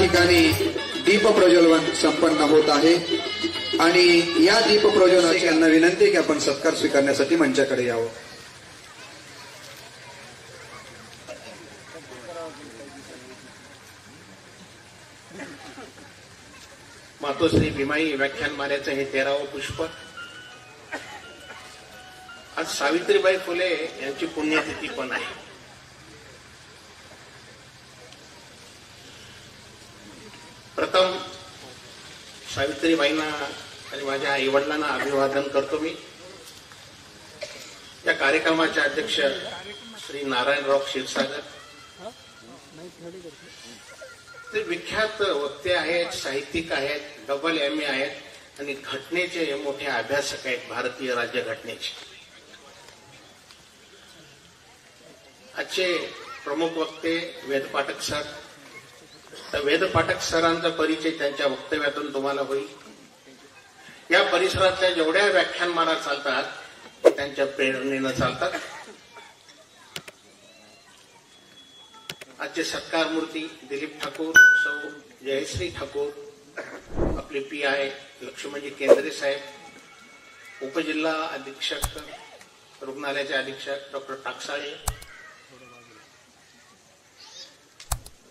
ठिकाणी दीप प्रज्वलन संपन्न होत आहे आणि या दीप प्रज्वलनाची यांना विनंती आहे की आपण सत्कार स्वीकारण्यासाठी मंचाकडे यावं. मातोश्री भीमाई व्याख्यानमालेचं हे 13वं पुष्प. आज सावित्रीबाई फुले यांची पुण्यतिथी पण आहे. प्रथम सावित्रीबाईंना आणि माझ्या आईवडिलांना अभिवादन करतो मी. या कार्यक्रमाचे अध्यक्ष श्री नारायणराव क्षीरसागर ते विख्यात वक्ते आहेत, साहित्यिक आहेत, डबल MA आहेत आणि घटनेचे मोठे अभ्यासक आहेत, भारतीय राज्यघटनेचे. आजचे प्रमुख वक्ते वेदपाठक सर. तर वेदपाठक सरांचा परिचय त्यांच्या वक्तव्यातून तुम्हाला होईल. या परिसरातल्या जेवढ्या व्याख्यानमाला चालतात त्यांच्या प्रेरणेनं चालतात. आजचे सत्कार मूर्ती दिलीप ठाकूर, सौ जयश्री ठाकूर, आपले PI लक्ष्मणजी केंद्रे साहेब, उपजिल्हा अधीक्षक रुग्णालयाचे अधीक्षक डॉक्टर टाकसाळे,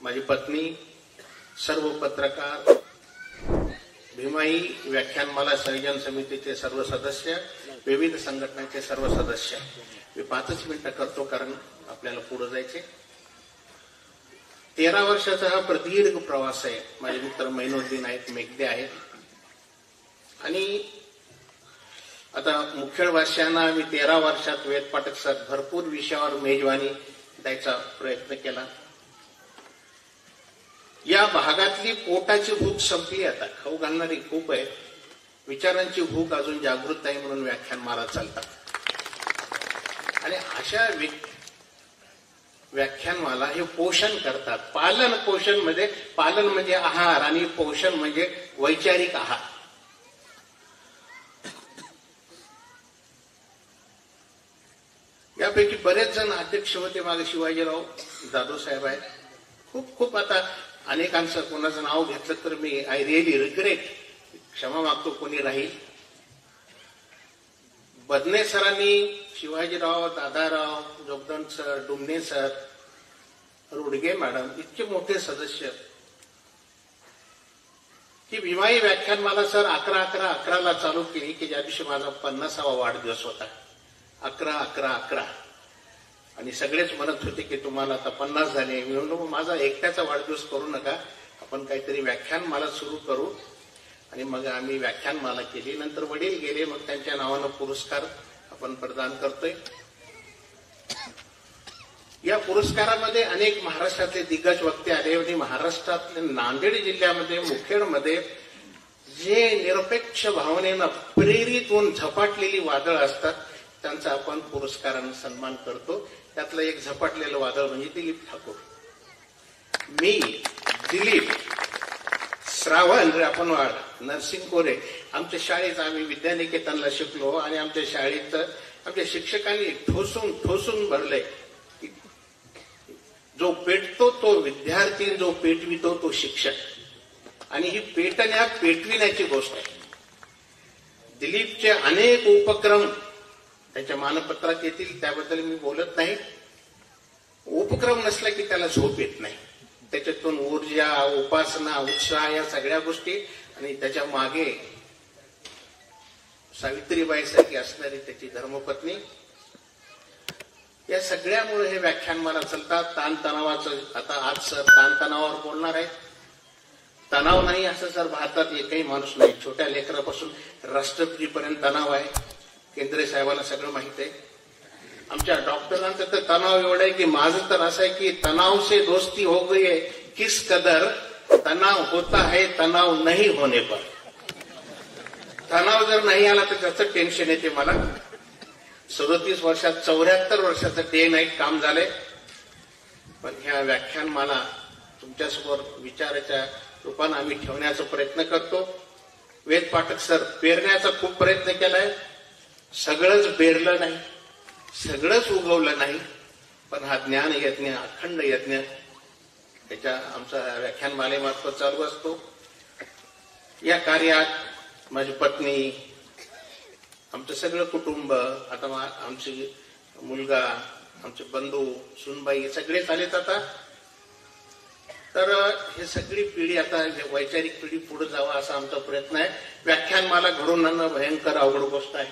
माझी पत्नी, सर्व पत्रकार, भीमाई व्याख्यानमाला संयोजन समितीचे सर्व सदस्य, विविध संघटनांचे सर्व सदस्य. मी 5 मिनिटं करतो कारण आपल्याला पुढे जायचे. 13 वर्षाचा हा प्रदीर्घ प्रवास आहे. माझे मित्र मैनुद्दीन आहेत, मेघदे आहेत आणि आता मुखेड भाषांना आम्ही 13 वर्षात वेदपाठक सर भरपूर विषयावर मेजवानी द्यायचा प्रयत्न केला. या भागातली पोटाची भूक संपली. आता खाऊ घालणारी खूप आहे, विचारांची भूक अजून जागृत आहे म्हणून व्याख्यानमाला चालतात. आणि अशा व्याख्यानमाला हे पोषण करतात. पालन पोषण मध्ये पालन म्हणजे आहार आणि पोषण म्हणजे वैचारिक आहार. यापैकी बरेच जण अध्यक्ष होते. मागे शिवाजीराव जाधव साहेब आहेत. खूप आता अनेकांचं कोणाचं नाव घेतलं तर मी आय रिअली रिग्रेट, क्षमा मागतो कोणी राहील. बदने सरांनी, Shivajirao, Dadarao, Jogdand sir, Dumne sir, Rudge madam इतके मोठे सदस्य की भीमाई व्याख्यानमाला सर 11/11/11 चालू केली की ज्या दिवशी माझा 50वा वाढदिवस होता. 11/11/11 आणि सगळेच म्हणत होते की तुम्हाला आता 50 झाले. मी म्हणलो माझा एकट्याचा वाढदिवस करू नका, आपण काहीतरी व्याख्यानमाला सुरू करू. आणि मग आम्ही व्याख्यानमाला केली. नंतर वडील गेले, मग त्यांच्या नावानं पुरस्कार आपण प्रदान करतोय. या पुरस्कारामध्ये अनेक महाराष्ट्रातले दिग्गज वक्ते आले आणि महाराष्ट्रातल्या नांदेड जिल्ह्यामध्ये मुखेडमध्ये जे निरपेक्ष भावनेनं प्रेरित होऊन झपाटलेली वादळ असतात त्यांचा आपण पुरस्कारानं सन्मान करतो. त्यातलं एक झपाटलेलं वादळ म्हणजे दिलीप ठाकूर. मी, दिलीप, श्रावण रापणवाड, नरसिंग कोरे आमच्या शाळेत आम्ही विद्यानिकेतनला शिकलो आणि आमच्या शाळेत आमच्या शिक्षकांनी ठोसून भरलंय. जो पेटतो तो विद्यार्थी, जो पेटवितो तो शिक्षक. आणि ही पेटविण्याची गोष्ट आहे. दिलीपचे अनेक उपक्रम त्याच्या मानपत्रात येतील, त्याबद्दल मी बोलत नाही. उपक्रम नसला की त्याला झोप येत नाही. त्याच्यातून ऊर्जा, उपासना, उत्साह या सगळ्या गोष्टी आणि त्याच्या मागे सावित्रीबाईसारखी असणारी त्याची धर्मपत्नी, या सगळ्यामुळे हे व्याख्यानमाला चालतात. ताणतणावाचं आता आज सर ताणतणावावर बोलणार आहे. तणाव नाही असं सर भारतात एकही माणूस नाही. छोट्या लेकरापासून राष्ट्रपतीपर्यंत तणाव आहे. केंद्रे साहेबांना सगळं माहित आहे. आमच्या डॉक्टरांचं तर तणाव एवढं आहे की माझं तर असं आहे की तणाव से दोस्ती हो गई है किस कदर, तणाव होता है तणाव नहीं होने पर. तणाव जर नाही आला तर त्याचं टेन्शन येते मला. 37 वर्षात 74 वर्षाचं डे नाईट काम झालंय. पण ह्या व्याख्यानमाला तुमच्यासमोर विचाराच्या रूपानं आम्ही ठेवण्याचा प्रयत्न करतो. वेदपाठक सर पेरण्याचा खूप प्रयत्न केलाय. सगळंच पेरलं नाही, सगळंच उगवलं नाही. पण हा ज्ञान यज्ञ, अखंड यज्ञ त्याच्या आमचा व्याख्यान मालेमार्फत चालू असतो. या कार्यात माझी पत्नी, आमचं सगळं कुटुंब, आता आमची मुलगा, आमचे बंधू, सुनबाई सगळेच आलेत आता. तर हे सगळी पिढी आता वैचारिक पिढी पुढे जावा असा आमचा प्रयत्न आहे. व्याख्यानमाला घडवून आणणं भयंकर अवघड गोष्ट आहे.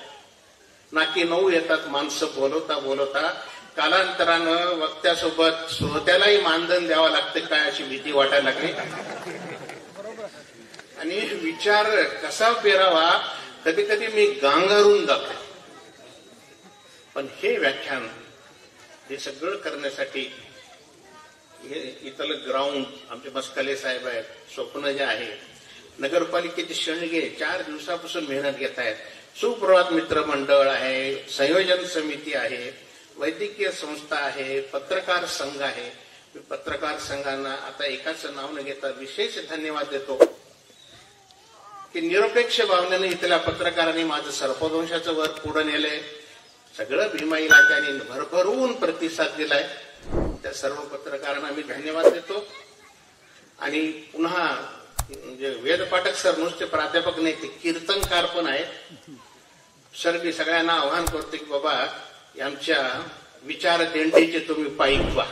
नाकी 9 येतात माणसं बोलवता बोलवता. कालांतरानं वक्त्यासोबत श्रोत्यालाही मानधन द्यावं लागते काय अशी भीती वाटायला लागली. आणि विचार कसा पेरावा कधी कधी मी गांगारून जातो. पण हे व्याख्यान हे सगळं करण्यासाठी हे इथलं ग्राउंड आमचे मस्कले साहेब आहेत, स्वप्न जे आहे, नगरपालिकेचे शेणगे 4 दिवसापासून मेहनत घेत आहेत, सुप्रभात मित्र मंडळ आहे, संयोजन समिती आहे, वैद्यकीय संस्था आहे, पत्रकार संघ आहे. मी पत्रकार संघांना आता एकाचं नाव न घेता विशेष धन्यवाद देतो की निरपेक्ष भावनेने इथल्या पत्रकारांनी माझं सर्पदंशाचं वर्क पुढे नेलंय. सगळं भीमा इलाक्याने भरभरून प्रतिसाद दिलाय. त्या सर्व पत्रकारांना मी धन्यवाद देतो. आणि पुन्हा म्हणजे वेदपाठक सर नुसते प्राध्यापक नाही, ते कीर्तनकार पण आहेत. सर मी सगळ्यांना आवाहन करतो की बाबा आमच्या विचार दिंडीचे तुम्ही पायी व्हा.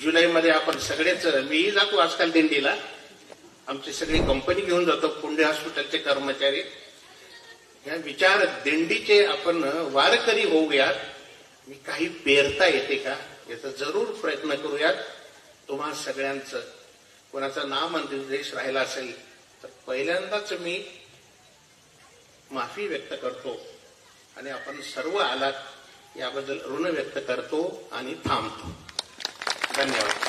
जुलैमध्ये आपण सगळेच, मीही जातो आजकाल दिंडीला, आमची सगळी कंपनी घेऊन जातो, पुंडे हॉस्पिटलचे कर्मचारी. या विचार दिंडीचे आपण वारकरी होऊयात. मी काही पेरता येते का याचा जरूर प्रयत्न करूयात. तुम्हा सगळ्यांचं कोणाचा नामनिर्देश राहिला असेल तर पहिल्यांदाच मी माफी व्यक्त करतो. आणि आपण सर्व आलात याबद्दल ऋण व्यक्त करतो आणि थांबतो. धन्यवाद.